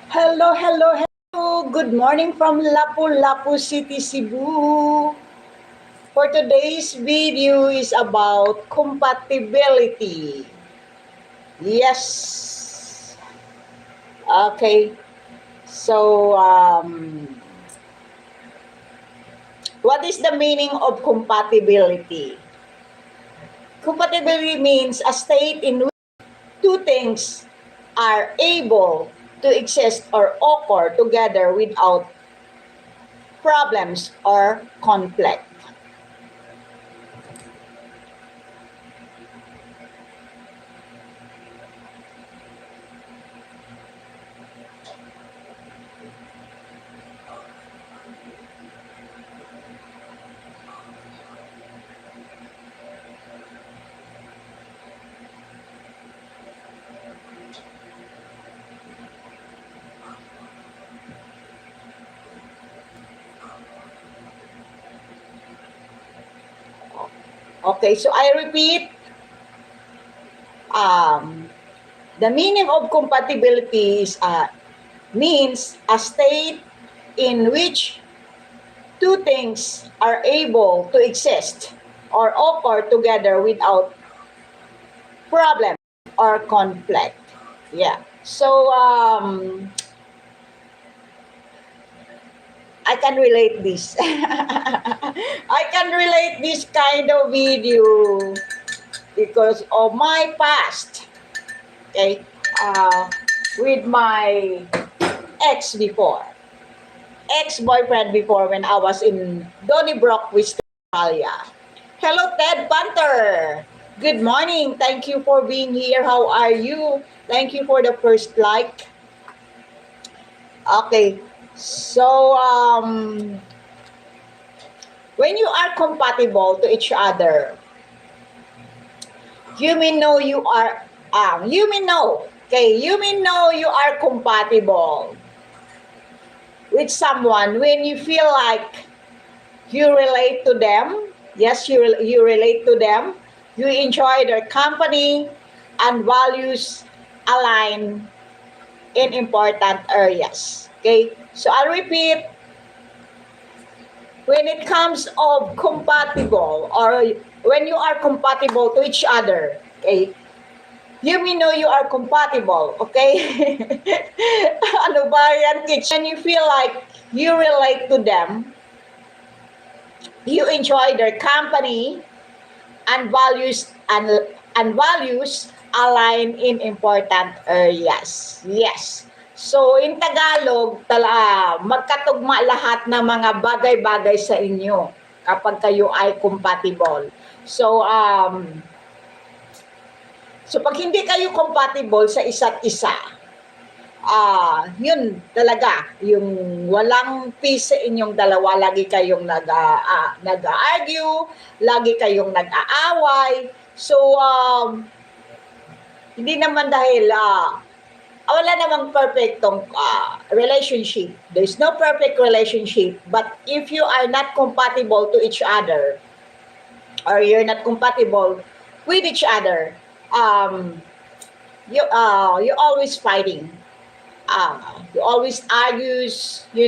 Hello, hello, hello. Good morning from Lapu-Lapu City, Cebu. For today's video is about compatibility. Yes. Okay. So, what is the meaning of compatibility? Compatibility means a state in which two things are able to exist or occur together without problems or conflict. Okay, so I repeat, um, the meaning of compatibility is means a state in which two things are able to exist or occur together without problem or conflict. Yeah. So I can relate this. I can relate this kind of video because of my past. Okay. Uh, with my ex before. Ex-boyfriend before when I was in Donnybrook, Australia. Hello, Ted Panther. Good morning. Thank you for being here. How are you? Thank you for the first like. Okay. So, when you are compatible to each other, you may know you are, you may know, okay, you may know you are compatible with someone when you feel like you relate to them. Yes, you relate to them. You enjoy their company and values align in important areas. Okay, so I'll repeat. When it comes of compatible or when you are compatible to each other, okay, you may know you are compatible, okay? Ano ba yan, kids? When you feel like you relate to them, you enjoy their company, and values align in important areas. Yes. So in Tagalog, magkatugma lahat ng mga bagay-bagay sa inyo kapag kayo ay compatible. So pag hindi kayo compatible sa isa't isa, yun talaga, yung walang peace sa inyong dalawa, lagi kayong nag-argue, lagi kayong nag-aaway. So, hindi naman dahil, wala namang perfectong relationship. There's no perfect relationship. But if you are not compatible to each other, or you're not compatible with each other, you're always fighting. You always argues, the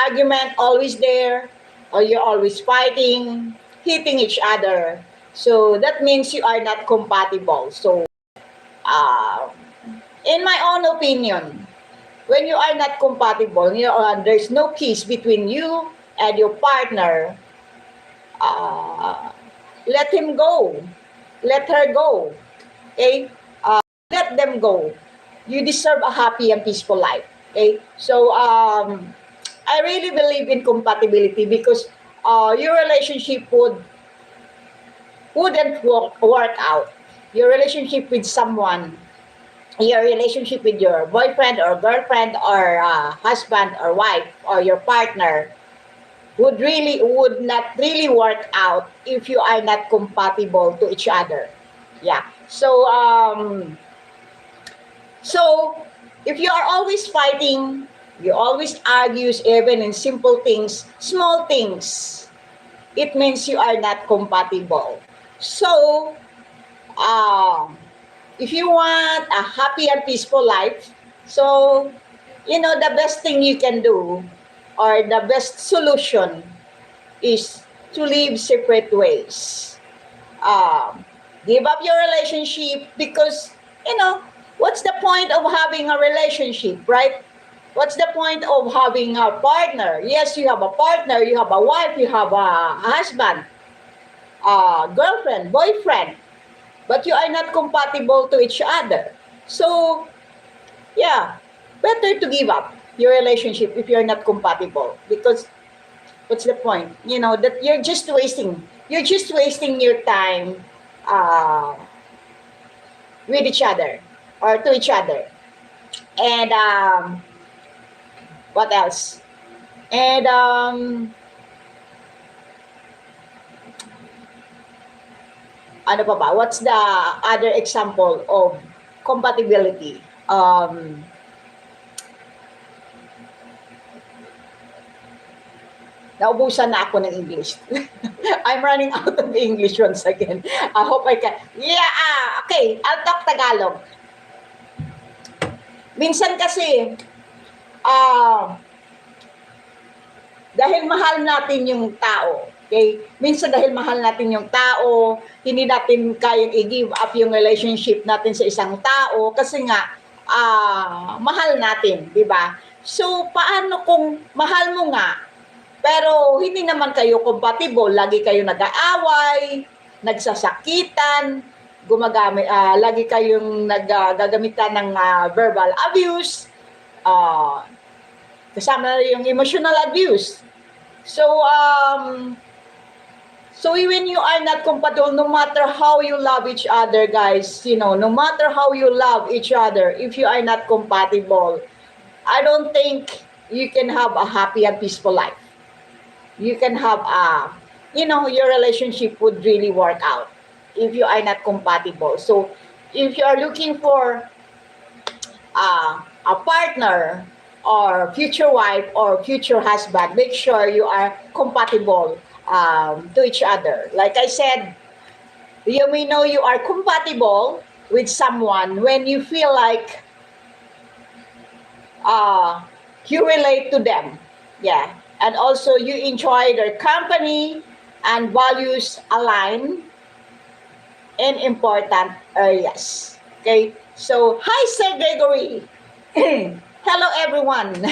argument always there, or you're always fighting, hitting each other. So that means you are not compatible. So, uh, in my own opinion, when you are not compatible, there's no peace between you and your partner, uh, let him go. Let her go. Okay? Let them go. You deserve a happy and peaceful life. Okay? So, I really believe in compatibility because your relationship wouldn't work out. Your relationship with someone, your relationship with your boyfriend or girlfriend or husband or wife or your partner would not really work out if you are not compatible to each other. Yeah. So if you are always fighting, you always argues even in simple things, small things, it means you are not compatible. So, if you want a happy and peaceful life, So, the best thing you can do or the best solution is to live separate ways. Um, Give up your relationship because, you know, what's the point of having a relationship, right? What's the point of having a partner? Yes, you have a partner, you have a wife, you have a husband, a girlfriend, boyfriend, but you are not compatible to each other. So, yeah, better to give up your relationship if you're not compatible because what's the point? That you're just wasting your time uh, with each other or to each other. And what else? And ano pa ba? What's the other example of compatibility? Naubusan na ako ng English. I'm running out of English once again. I hope I can. Yeah, okay. I'll talk Tagalog. Minsan kasi, ah, dahil mahal natin yung tao, okay? Minsan dahil mahal natin yung tao, hindi natin kayang i-give up yung relationship natin sa isang tao kasi nga, mahal natin, di ba? So, paano kung mahal mo nga, pero hindi naman kayo compatible, lagi kayo nag-aaway, nagsasakitan, lagi kayong naggagamitan ng verbal abuse, ah, kasama na yung emotional abuse. So, when you are not compatible, no matter how you love each other, guys, no matter how you love each other, if you are not compatible, I don't think you can have a happy and peaceful life. You can have your relationship would really work out if you are not compatible. So, if you are looking for a partner or future wife or future husband, make sure you are compatible to each other. Like I said, you may know you are compatible with someone when you feel like you relate to them. Yeah. And also you enjoy their company and values align in important areas. Okay? So, hi, Sir Gregory. Hello, everyone.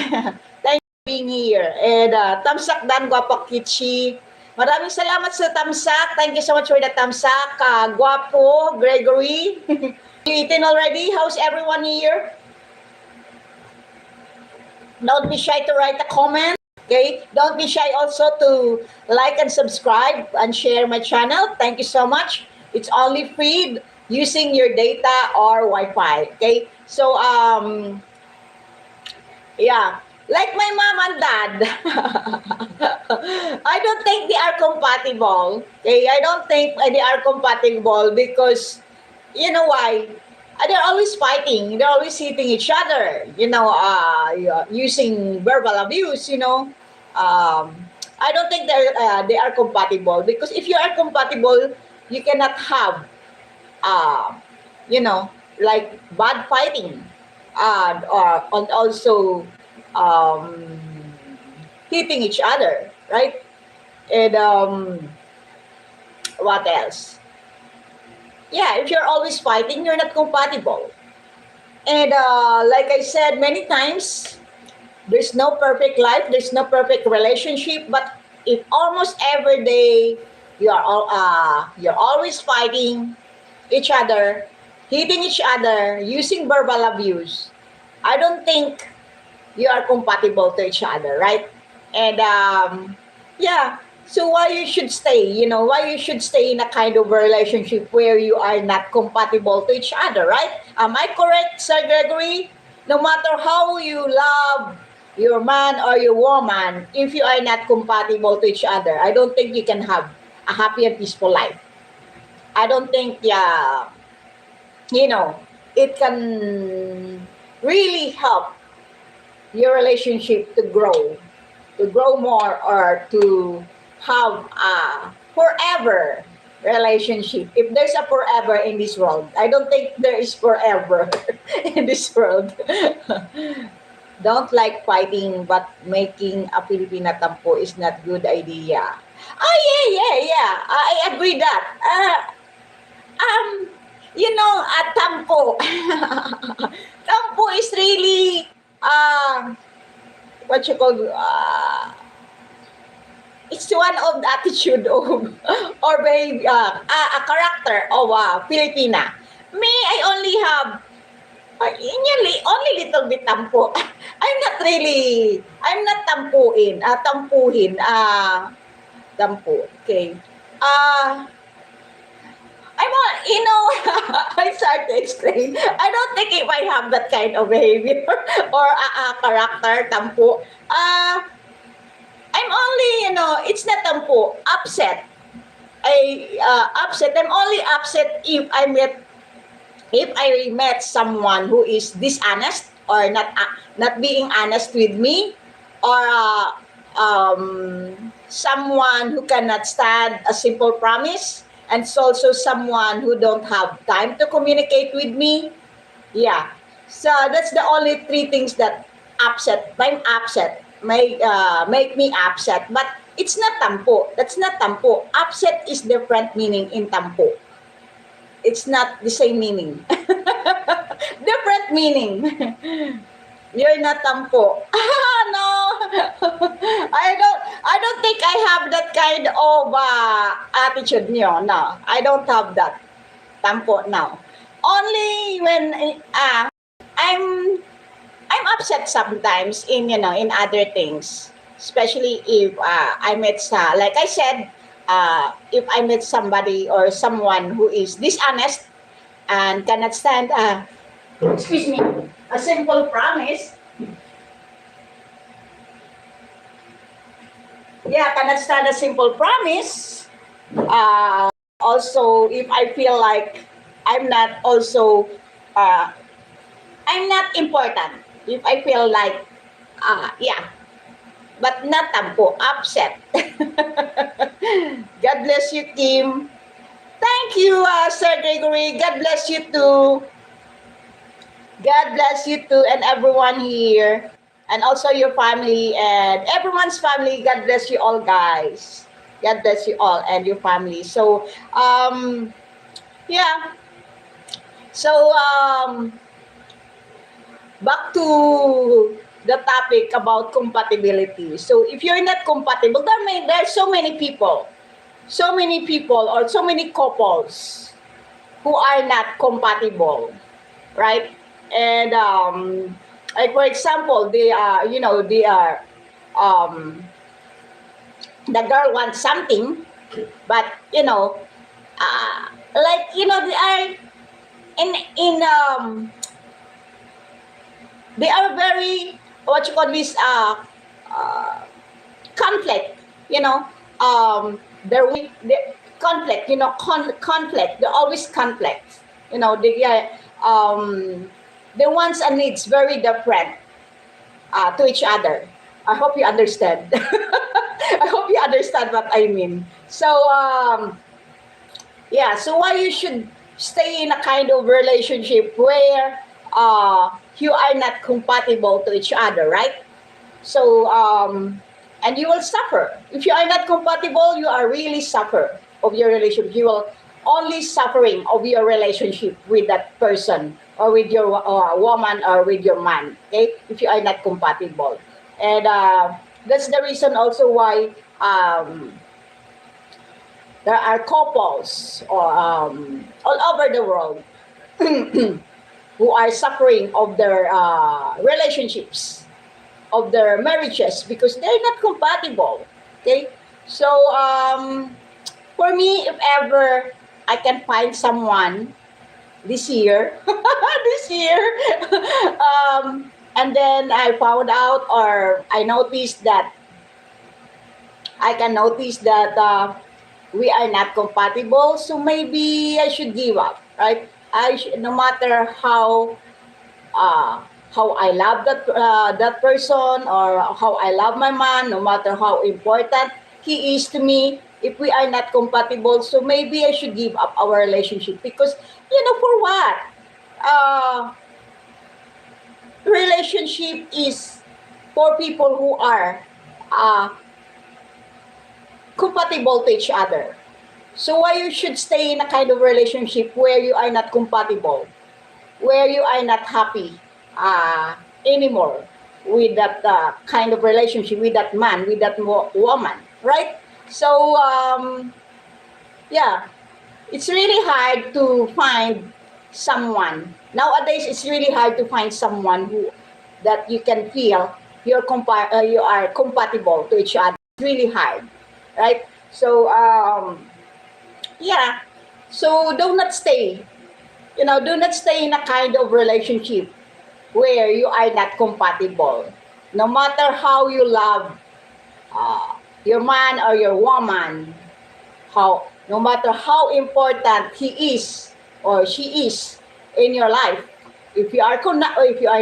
Thank you for being here. And Tamsak Dan Guapo Kichi. Maraming salamat sa Tamsak. Thank you so much for the Tamsak. Guapo, Gregory. You eaten already? How's everyone here? Don't be shy to write a comment. Okay? Don't be shy also to like and subscribe and share my channel. Thank you so much. It's only free using your data or Wi-Fi. Okay? So, yeah. Like my mom and dad, I don't think they are compatible. Okay? I don't think they are compatible because, you know why? They're always fighting. They're always hitting each other. Using verbal abuse. I don't think they are compatible because if you are compatible, you cannot have uh, like bad fighting, and also um, hitting each other, right? And what else? Yeah, if you're always fighting, you're not compatible. And like I said many times, there's no perfect life, there's no perfect relationship, but if almost every day you're always fighting each other, hitting each other, using verbal abuse, I don't think you are compatible to each other, right? And yeah, so why you should stay in a kind of a relationship where you are not compatible to each other, right? Am I correct, Sir Gregory? No matter how you love your man or your woman, if you are not compatible to each other, I don't think you can have a happy and peaceful life. I don't think, yeah, it can really help your relationship to grow more or to have forever relationship. If there's a forever in this world, I don't think there is forever in this world. Don't like fighting, but making a Filipina tampo is not good idea. Ah, yeah, yeah, yeah. I agree that. Um, tampo. Tampo is really, what you call, it's one of the attitude of, or behavior, a character of a Filipina. Me, I only have, only little bit tampo. I'm not tampo, okay. Uh, I'm all, I start to explain. I don't think if I have that kind of behavior or a character, tampo. I'm only, it's not tampo, upset. Upset. I'm only upset if I met someone who is dishonest or not being honest with me, or someone who cannot stand a simple promise, and it's also someone who don't have time to communicate with me. Yeah, so that's the only three things that I'm upset, make me upset. But it's not tampo. That's not tampo. Upset is different meaning in tampo. It's not the same meaning. Different meaning. You're not tampo. No. I don't think I have that kind of attitude nyo. No, I don't have that. Tampo now. Only when I'm upset sometimes in in other things, especially if I met like I said, if I met somebody or someone who is dishonest and cannot stand excuse me, a simple promise. Yeah, cannot stand a simple promise. Also, if I feel like I'm not also uh, I'm not important. If I feel like yeah, but not tampo, upset. God bless you, Kim. Thank you, Sir Gregory. God bless you too. God bless you too, and everyone here, and also your family and everyone's family. God bless you all, guys. God bless you all and your family. So, yeah. So, back to the topic about compatibility. So, if you're not compatible, there's so many people, or so many couples who are not compatible, right? And like for example, they are, um, the girl wants something, but they are in they are very, what you call this, uh, conflict, you know, the conflict, conflict. They're always conflict. The wants and needs very different to each other. I hope you understand. I hope you understand what I mean. So yeah, so why you should stay in a kind of relationship where you are not compatible to each other, right? So and you will suffer if you are not compatible. You are really suffer of your relationship. You will only suffering of your relationship with that person, or with your woman, or with your man. Okay, if you are not compatible, and that's the reason also why there are couples or all over the world who are suffering of their relationships, of their marriages, because they're not compatible. Okay, so for me, if ever I can find someone this year, this year, and then I found out, or I noticed that I can notice that we are not compatible, so maybe I should give up, right? No matter how I love that person, or how I love my man, no matter how important he is to me, if we are not compatible, so maybe I should give up our relationship because, for what? Uh, Relationship is for people who are uh, compatible to each other. So why you should stay in a kind of relationship where you are not compatible, where you are not happy uh, anymore with that kind of relationship, with that man, with that woman, right? So yeah, it's really hard to find someone nowadays. It's really hard to find someone who that you can feel you are compatible to each other. It's really hard, right? So yeah, so do not stay in a kind of relationship where you are not compatible. No matter how you love uh, your man or your woman, how no matter how important he is or she is in your life, if you are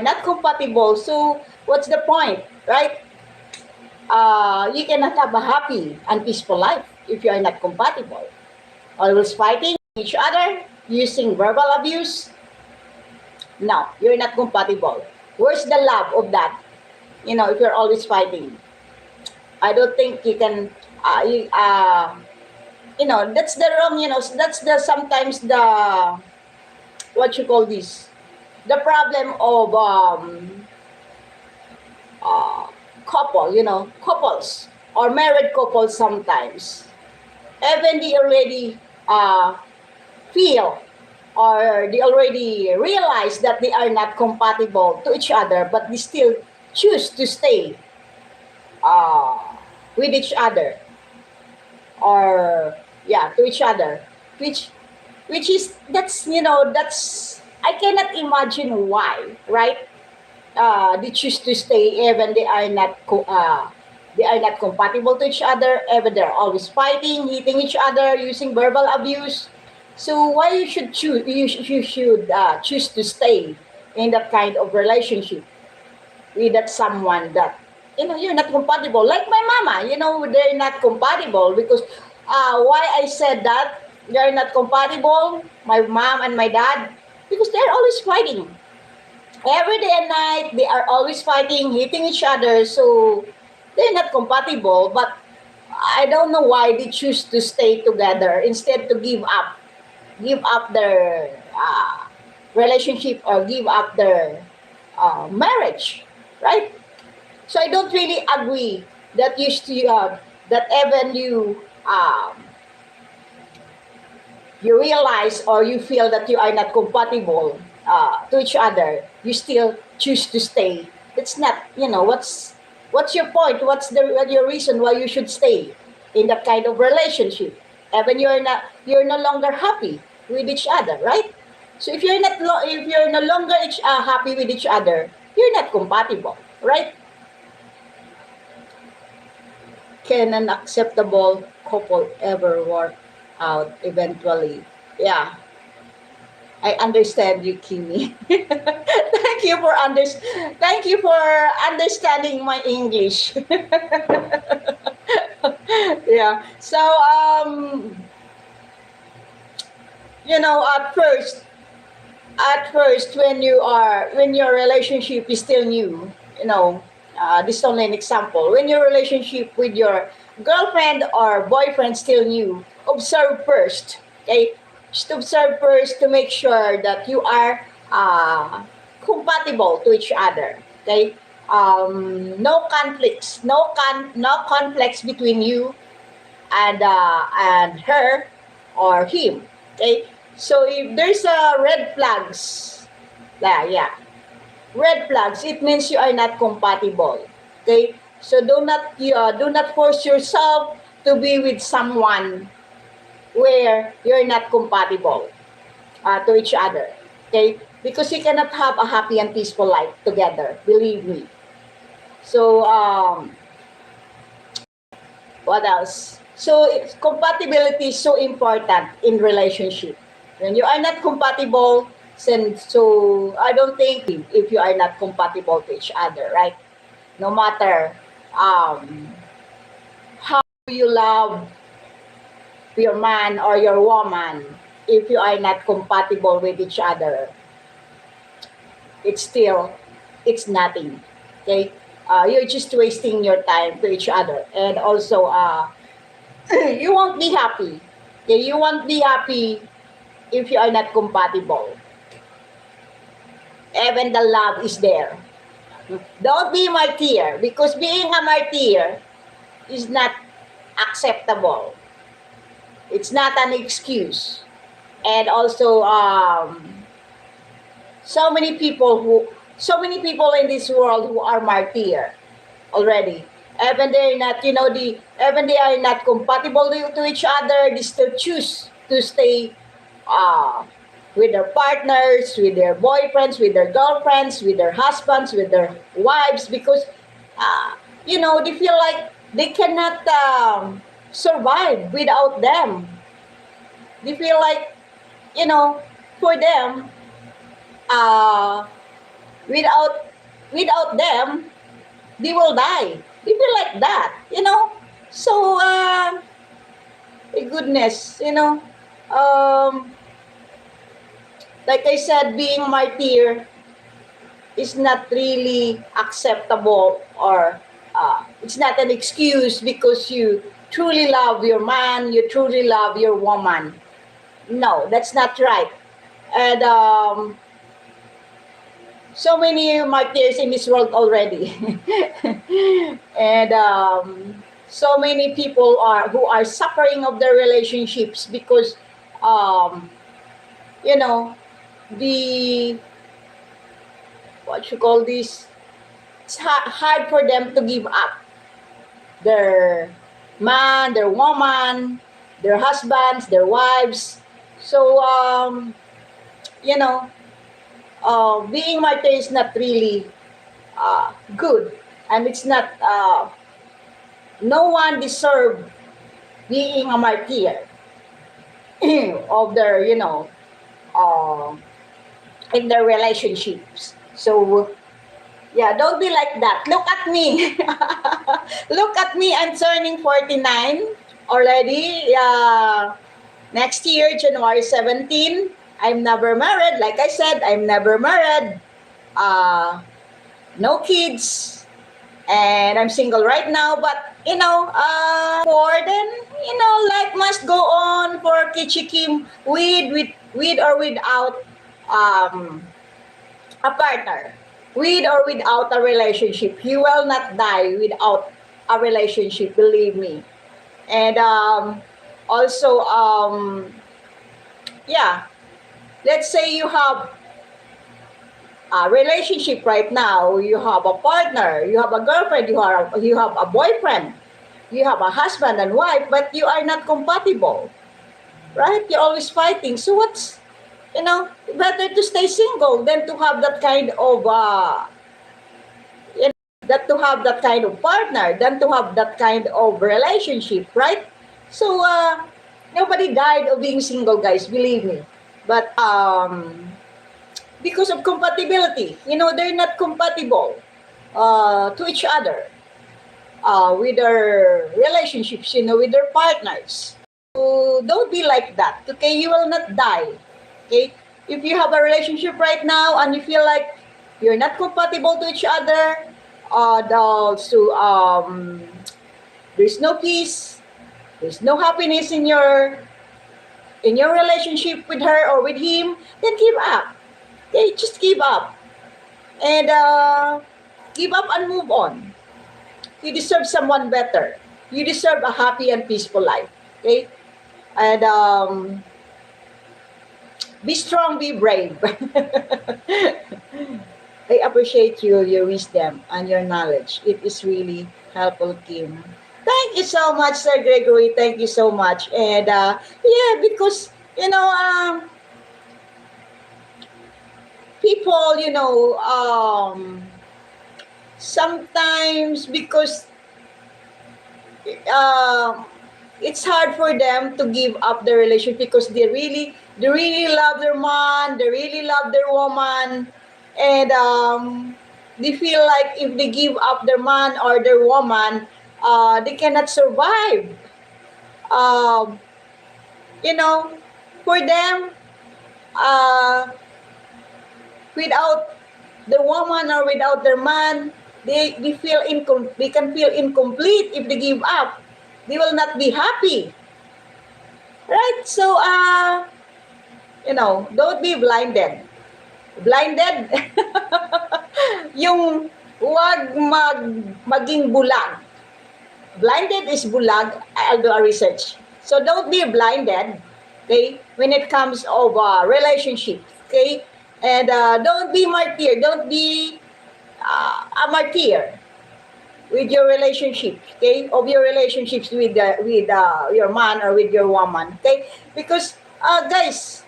not compatible, so what's the point, right? You cannot have a happy and peaceful life if you are not compatible. Always fighting each other, using verbal abuse. No, you're not compatible. Where's the love of that? If you're always fighting, I don't think you can. That's the wrong. That's the sometimes the what you call this, the problem of uh, couples or married couples sometimes. Even they already feel or they already realize that they are not compatible to each other, but they still choose to stay uh, with each other or yeah to each other, which is that's I cannot imagine why, right? They choose to stay even they are not compatible to each other, even they're always fighting, hitting each other, using verbal abuse. So why you should choose to stay in that kind of relationship with that someone that you're not compatible, like my mama. They're not compatible because why I said that they're not compatible, my mom and my dad, because they're always fighting every day and night. They are always fighting, hitting each other, so they're not compatible. But I don't know why they choose to stay together instead to give up their relationship or give up their marriage, right? So I don't really agree that that even you realize or you feel that you are not compatible to each other, you still choose to stay. It's not, what's your point? What's your reason why you should stay in that kind of relationship? Even you're no longer happy with each other, right? So if you're no longer happy with each other, you're not compatible, right? Can an acceptable couple ever work out eventually? Yeah, I understand you, Kimi. Thank you for understanding my English. Yeah. So at first when your relationship is still new, this is only an example. When your relationship with your girlfriend or boyfriend still new, observe first. Okay, just observe first to make sure that you are compatible to each other. Okay, no conflicts, no conflicts between you and her or him. Okay, so if there's a red flags, yeah, red flags, it means you are not compatible. Okay, so do not force yourself to be with someone where you're not compatible to each other. Okay, because you cannot have a happy and peaceful life together. Believe me. So what else? So compatibility is so important in relationship. When you are not compatible, so I don't think if you are not compatible to each other, right? No matter how you love your man or your woman, if you are not compatible with each other, it's still, it's nothing. Okay, you're just wasting your time to each other, and also you won't be happy. Okay, you won't be happy if you are not compatible. Even the love is there. Don't be martyr, because being a martyr is not acceptable. It's not an excuse. And also, so many people who, so many people in this world who are martyr already. Even they're not, even they are not compatible to each other, they still choose to stay uh, with their partners, with their boyfriends, with their girlfriends, with their husbands, with their wives, because uh, they feel like they cannot survive without them. They feel like, you know, for them, uh, without without them, they will die. They feel like that. So, goodness, like I said, being martyr is not really acceptable, or it's not an excuse because you truly love your man, you truly love your woman. No, that's not right. And so many martyrs in this world already. And so many people are who are suffering of their relationships because um, you know the, what you call this, it's hard for them to give up their man, their woman, their husbands, their wives. So you know being martyr is not really good, and it's not no one deserve being a martyr of their, uh, in their relationships. So yeah, don't be like that. Look at me. Look at me. I'm turning 49 already. Next year, January 17. I'm never married. Like I said, I'm never married. Uh, no kids. And I'm single right now. But, for then, life must go on for Kichikim with or without um, a partner, with or without a relationship. You will not die without a relationship, believe me. And also, yeah, let's say you have a relationship right now, you have a partner, you have a girlfriend, you have a boyfriend, you have a husband and wife, but you are not compatible, right? You're always fighting. So what's, better to stay single than to have that kind of that to have that kind of partner, than to have that kind of relationship, right? So nobody died of being single, guys, believe me. But because of compatibility, they're not compatible to each other, with their relationships, with their partners. So don't be like that, okay? You will not die, okay? If you have a relationship right now and you feel like you're not compatible to each other, also there's no peace, there's no happiness in your relationship with her or with him, then give up. Okay, just give up, and give up and move on. You deserve someone better. You deserve a happy and peaceful life. Okay, and be strong, be brave. I appreciate your wisdom and your knowledge. It is really helpful, Kim. Thank you so much, Sir Gregory. Thank you so much. And yeah, because people, sometimes because uh, it's hard for them to give up their relationship because they really love their man, they really love their woman, and they feel like if they give up their man or their woman, they cannot survive. Um, you know, for them, uh, without the woman or without their man, they can feel incomplete if they give up. They will not be happy, right? So, don't be blinded. Blinded, yung maging bulag. Blinded is bulag. I'll do a research. So don't be blinded, okay, when it comes of relationship, okay? And don't be martyr. Don't be a martyr with your relationship, okay? Of your relationships with your man or with your woman, okay? Because guys,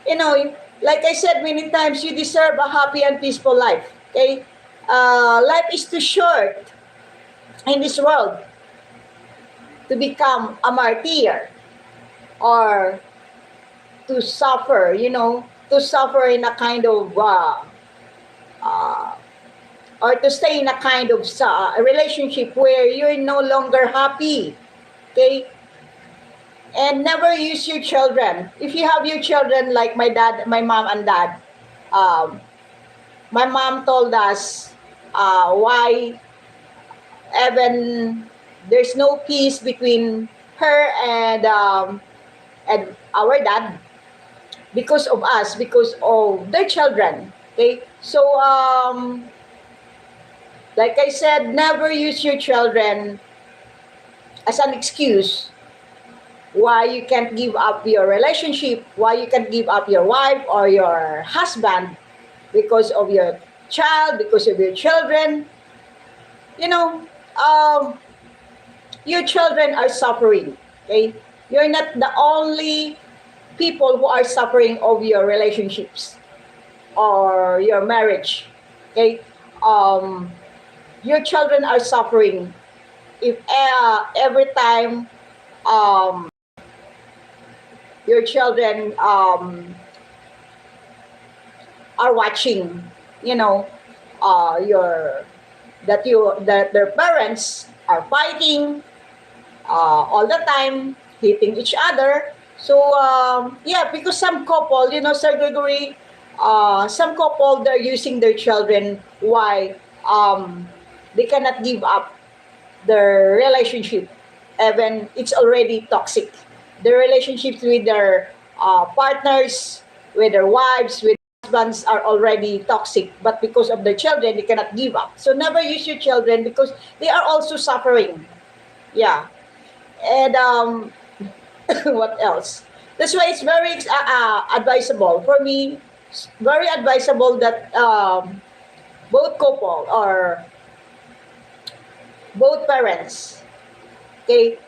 you know, like I said many times, you deserve a happy and peaceful life, okay? Life is too short in this world to become a martyr or to suffer, to suffer in a kind of, uh, or to stay in a kind of a relationship where you're no longer happy, okay? And never use your children. If you have your children like my mom and dad, um, my mom told us why even there's no peace between her and our dad because of us, because of their children. Okay, so like I said, never use your children as an excuse why you can't give up your relationship, why you can't give up your wife or your husband because of your child, because of your children. You know, um, your children are suffering. Okay, you're not the only people who are suffering of your relationships or your marriage. Okay, um, your children are suffering if every time um, your children are watching, you know, your that their parents are fighting all the time, hitting each other. So yeah, because some couple, Sir Gregory, some couple they're using their children why they cannot give up their relationship, even it's already toxic. Their relationships with their partners, with their wives, with husbands are already toxic, but because of their children, they cannot give up. So never use your children because they are also suffering. Yeah. And what else? That's why it's very advisable for me. It's very advisable that both couple or both parents, okay,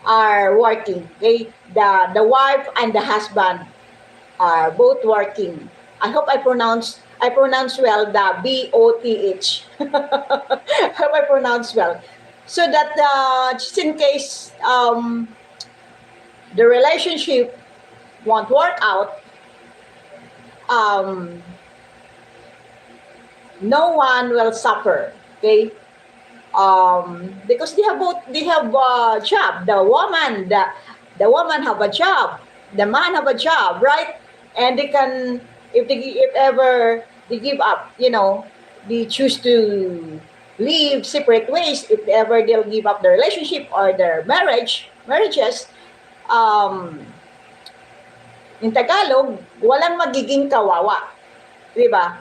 are working. Okay, the wife and the husband are both working. I hope I pronounce well the BOTH. I hope I pronounce well, so that just in case the relationship won't work out, um, no one will suffer. Okay, because they have a job. The woman have a job, the man have a job, right? And they can, if ever they give up, they choose to live separate ways. If ever they'll give up the relationship or their marriages, um, in Tagalog, walang magiging kawawa, di ba?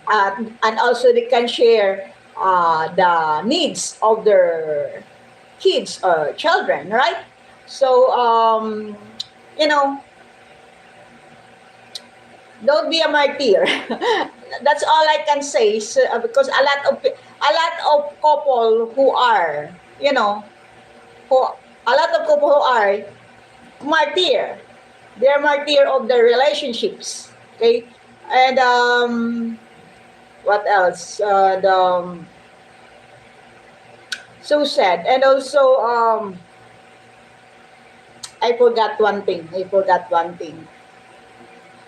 And also they can share the needs of their kids or children, right? So, you know, don't be a martyr. That's all I can say. So, because a lot of couple who are, who a lot of couple who are martyr. They're martyr of their relationships. Okay, and what else? So sad. And also, I forgot one thing.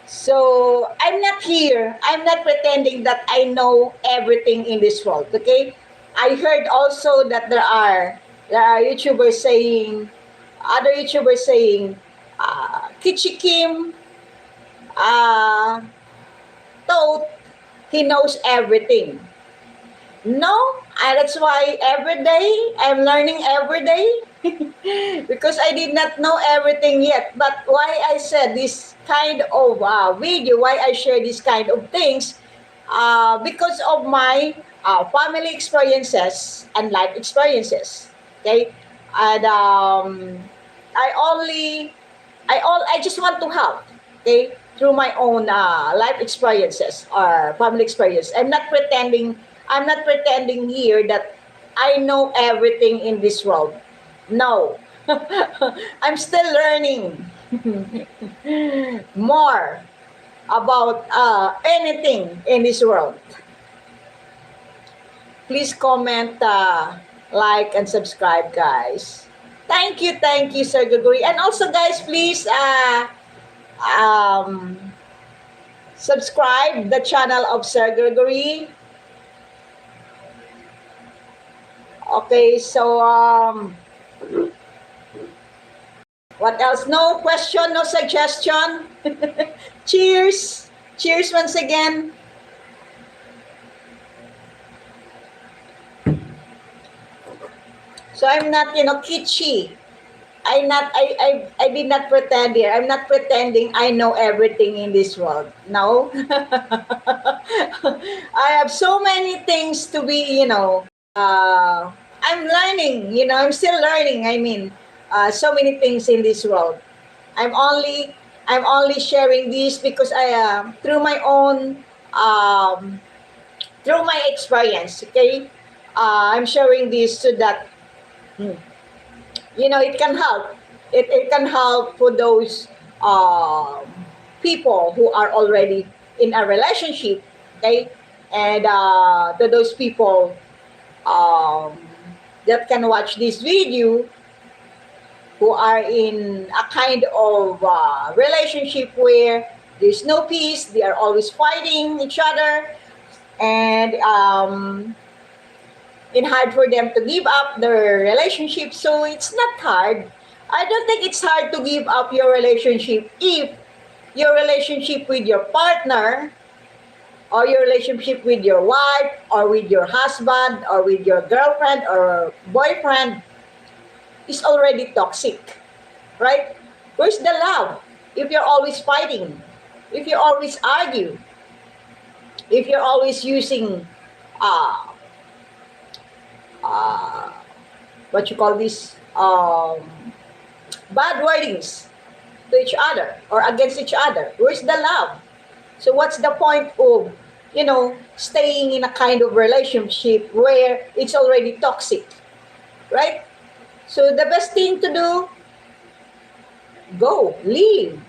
So I'm not here. I'm not pretending that I know everything in this world. Okay, I heard also that there are YouTubers saying, other YouTubers saying, Kichi Kim uh, thought he knows everything. No, and that's why every day I'm learning every day because I did not know everything yet. But why I said this kind of video, why I share this kind of things, because of my family experiences and life experiences. Okay, and I only I just want to help, okay, through my own life experiences or family experience. I'm not pretending here that I know everything in this world. No. I'm still learning more about anything in this world. Please comment, like, and subscribe, guys. Thank you, Sir Gregory. And also, guys, please um, subscribe the channel of Sir Gregory. Okay, so what else? No question, no suggestion. Cheers. Cheers once again. So I'm not, kitschy. I did not pretend here. I'm not pretending I know everything in this world. No. I have so many things to be, I'm learning, I'm still learning. I mean, so many things in this world. I'm only, I'm only sharing this because through my own, through my experience, okay? I'm sharing this so that, it can help. It can help for those people who are already in a relationship, okay? And to those people um, that can watch this video who are in a kind of relationship where there's no peace, they are always fighting each other, and it's hard for them to give up their relationship. So it's not hard. I don't think it's hard to give up your relationship if your relationship with your partner or your relationship with your wife or with your husband or with your girlfriend or boyfriend is already toxic, right? Where's the love? If you're always fighting, if you always argue, if you're always using uh, uh, what you call this bad wordings to each other or against each other, where's the love? So what's the point of staying in a kind of relationship where it's already toxic, right? So the best thing to do, go, leave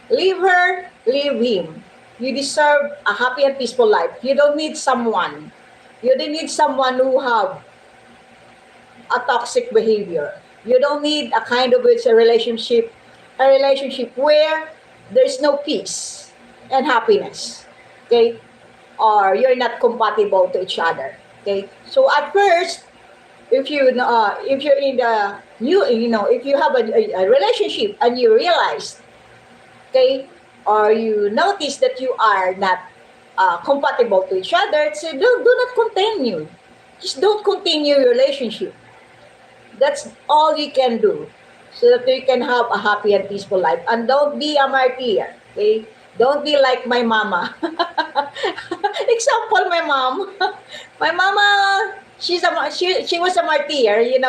her, leave him. You deserve a happy and peaceful life. You don't need someone, you don't need someone who have a toxic behavior. You don't need a kind of a relationship where there's no peace and happiness. Okay? Or you're not compatible to each other. Okay? So at first, if you're in the if you have a relationship and you realize, okay, or you notice that you are not compatible to each other, so do not continue. Just don't continue your relationship. That's all you can do so that you can have a happy and peaceful life. And don't be a martyr, okay? Don't be like my mama. Example, my mom. My mama, she was a martyr, and even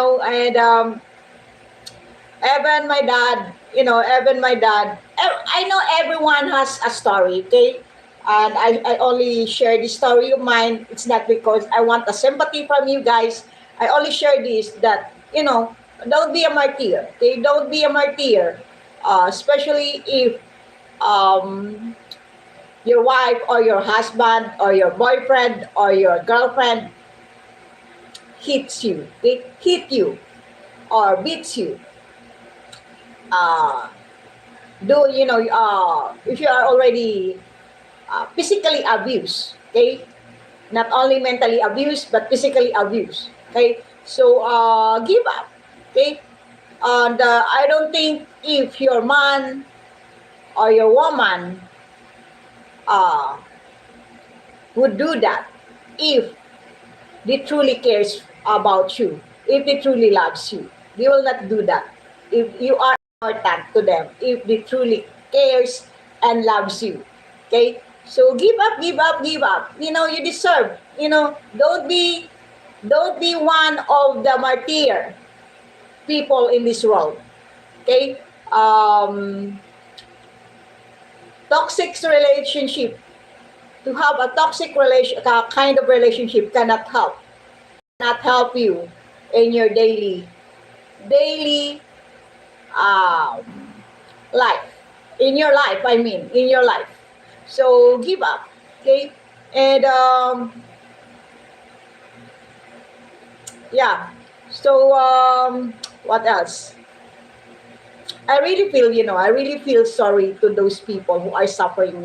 my dad. I know everyone has a story, okay? And I only share this story of mine. It's not because I want a sympathy from you guys. I only share this that, don't be a martyr, okay? Don't be a martyr, especially if um, your wife or your husband or your boyfriend or your girlfriend hits you, okay? Hit you or beats you. Uh, if you are already physically abused, okay? Not only mentally abused, but physically abused, okay? So give up, okay? And I don't think if your man or your woman uh, would do that if they truly cares about you, if they truly loves you. They will not do that. If you are important to them, if they truly cares and loves you. Okay? So give up, give up, give up. You know, you deserve. You know, don't be one of the martyr people in this world. Okay? Um, Toxic relationship. To have a toxic kind of relationship cannot help you in your daily um, life. In your life, I mean, in your life. So give up, okay? And yeah. So what else? I really feel sorry to those people who are suffering,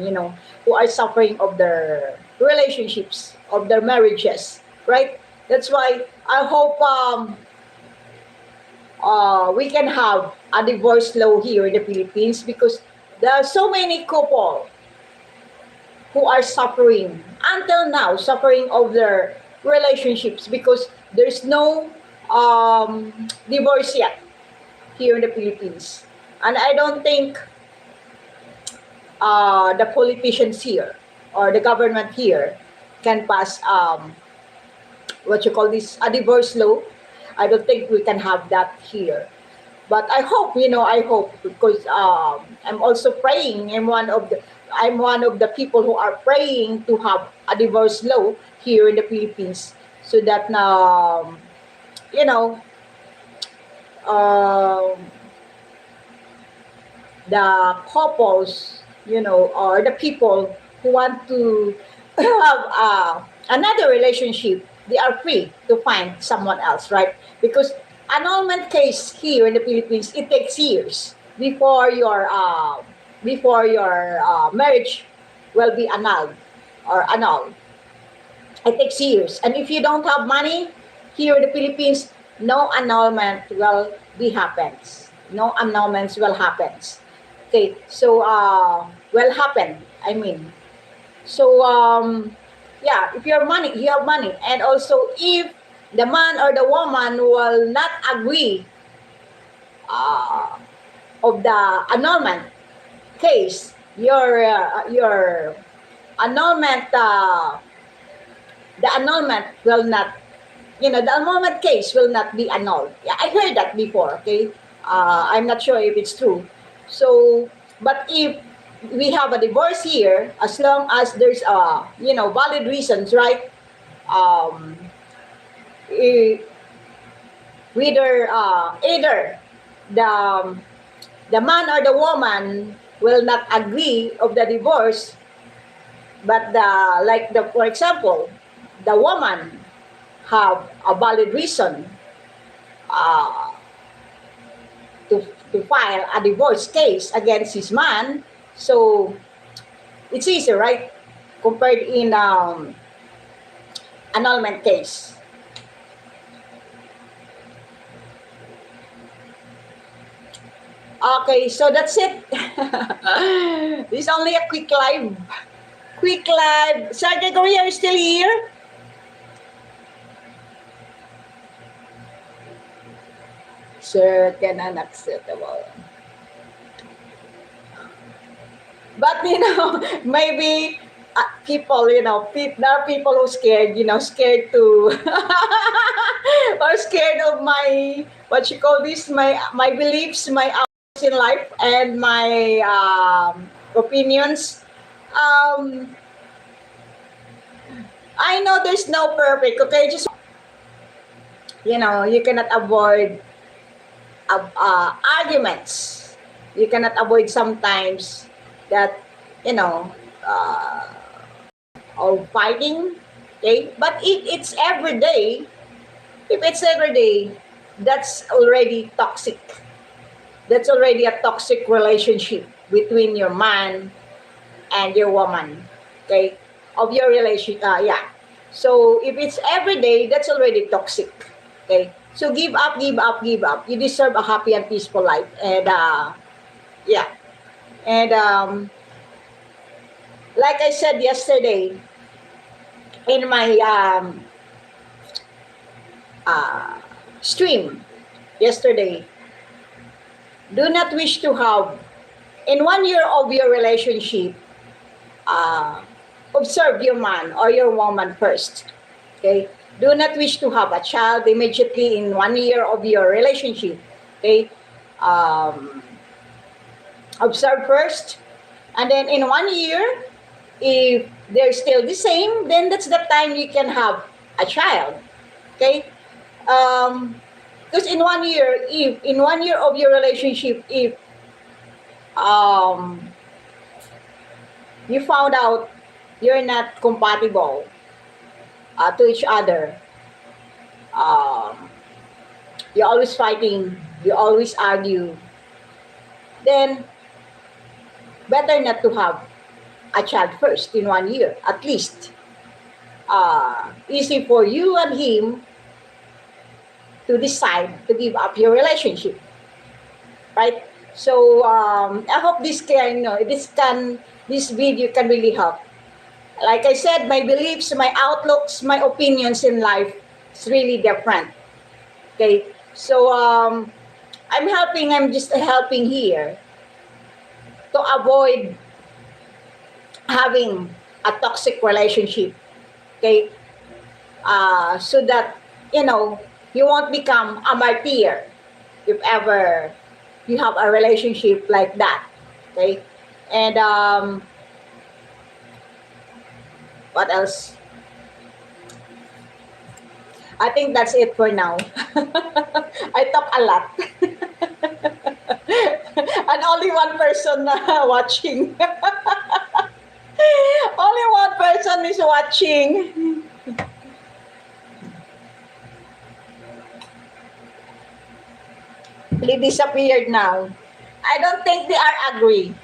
who are suffering of their relationships, of their marriages, right? That's why I hope we can have a divorce law here in the Philippines because there are so many couple who are suffering until now, suffering of their relationships because there's no divorce yet here in the Philippines. And I don't think the politicians here or the government here can pass what you call this a divorce law. I don't think we can have that here. But I hope because I'm also praying. I'm one of the people who are praying to have a divorce law here in the Philippines so that you know um, the couples, or the people who want to have another relationship, they are free to find someone else, right? Because annulment case here in the Philippines, it takes years before your marriage will be annulled. It takes years, and if you don't have money here in the Philippines, no annulment will be happens. No annulments will happens. Okay, so will happen. I mean, so yeah, if you have money, and also if the man or the woman will not agree uh, of the annulment case, your annulment, the annulment will not, the annulment case will not be annulled. Yeah, I heard that before. Okay, I'm not sure if it's true. So, but if we have a divorce here, as long as there's valid reasons, right? Um, eh, either the the man or the woman will not agree of the divorce, but for example, the woman have a valid reason uh, to to file a divorce case against his man, so it's easier, right? Compared in annulment case. Okay, so that's it. This is only a quick live. Quick live. Sir Gregory, are you still here? Sir, can unacceptable. But maybe people, there are people who scared, scared to, or scared of my, what you call this, my beliefs, my outlook in life, and my opinions. Um, I know there's no perfect, okay? Just, you cannot avoid arguments. You cannot avoid sometimes that, you know, uh, of fighting, okay? But if it's every day, that's already toxic. That's already a toxic relationship between your man and your woman, okay? Of your relation, yeah. So if it's every day, that's already toxic, okay? So give up, give up, give up. You deserve a happy and peaceful life. And yeah. And like I said yesterday in my uh, stream yesterday, do not wish to have in 1 year of your relationship, uh, observe your man or your woman first. Okay? Do not wish to have a child immediately in 1 year of your relationship. Okay? Um, observe first. And then in 1 year, if they're still the same, then that's the time you can have a child. Okay? Because in 1 year, if in 1 year of your relationship, if um, you found out you're not compatible to each other, um, you're always fighting, you always argue, then better not to have a child first in 1 year, at least. Easy for you and him to decide to give up your relationship, right? So I hope this video can really help. Like I said, my beliefs, my outlooks, my opinions in life is really different. Okay, so I'm just helping here to avoid having a toxic relationship. Okay, so that you won't become a martyr if ever you have a relationship like that. Okay, and what else? I think that's it for now. I talk a lot. And only one person watching. Only one person is watching. They disappeared now. I don't think they are agree.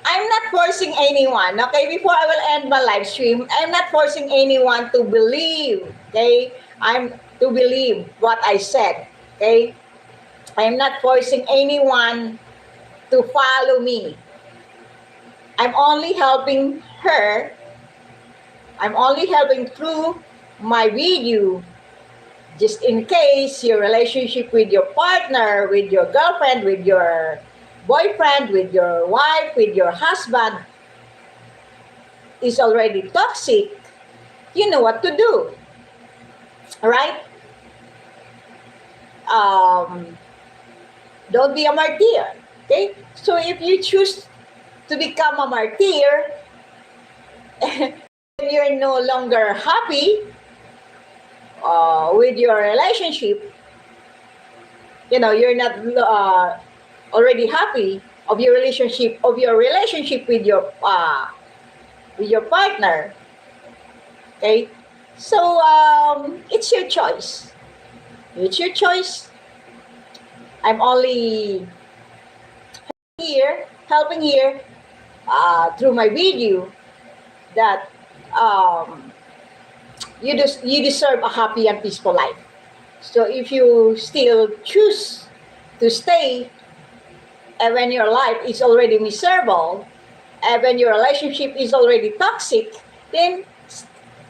I'm not forcing anyone, okay? Before I will end my live stream, I'm not forcing anyone to believe, okay? I'm to believe what I said, okay? I'm not forcing anyone to follow me. I'm only helping her. I'm only helping through my video, just in case your relationship with your partner, with your girlfriend, with your boyfriend, with your wife, with your husband is already toxic, you know what to do, right? Don't be a martyr, okay? So if you choose to become a martyr, and you're no longer happy with your relationship, you're not already happy of your relationship with your partner. Okay, so it's your choice. It's your choice. I'm only helping here through my video that you deserve a happy and peaceful life. So if you still choose to stay, and when your life is already miserable, and when your relationship is already toxic, then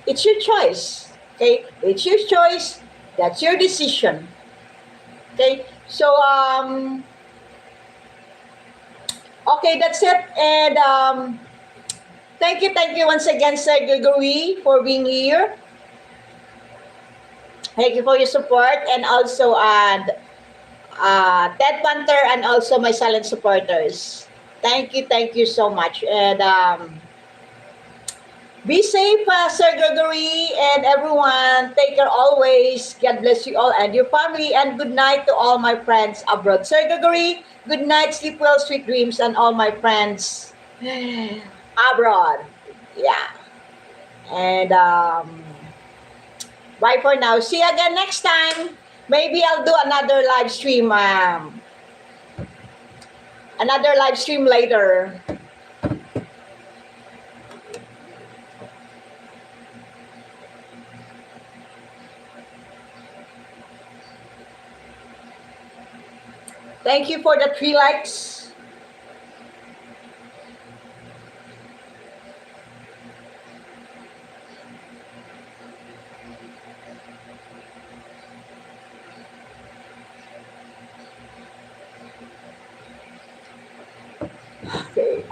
it's your choice. Okay, it's your choice. That's your decision. Okay, so okay, that's it. And thank you once again, Sir Gregory, for being here. Thank you for your support, and also Ted Panther, and also my silent supporters. Thank you so much. And be safe, Sir Gregory, and everyone. Take care always. God bless you all and your family. And good night to all my friends abroad. Sir Gregory, good night, sleep well, sweet dreams, and all my friends abroad. Yeah. And bye for now. See you again next time. Maybe I'll do another live stream. Another live stream later. Thank you for the 3 likes. Okay.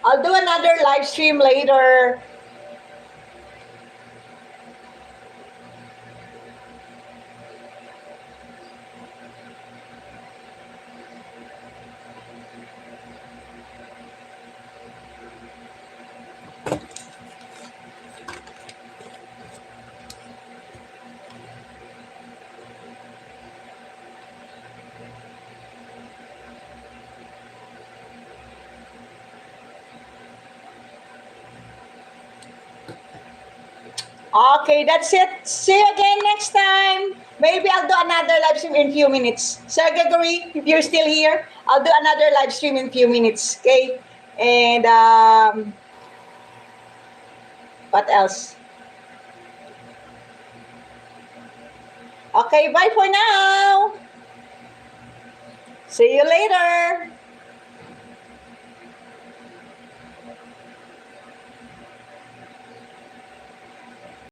I'll do another live stream later. Okay, that's it. See you again next time. Maybe I'll do another live stream in few minutes. Sir Gregory, if you're still here, I'll do another live stream in few minutes. Okay? And what else? Okay, bye for now. See you later.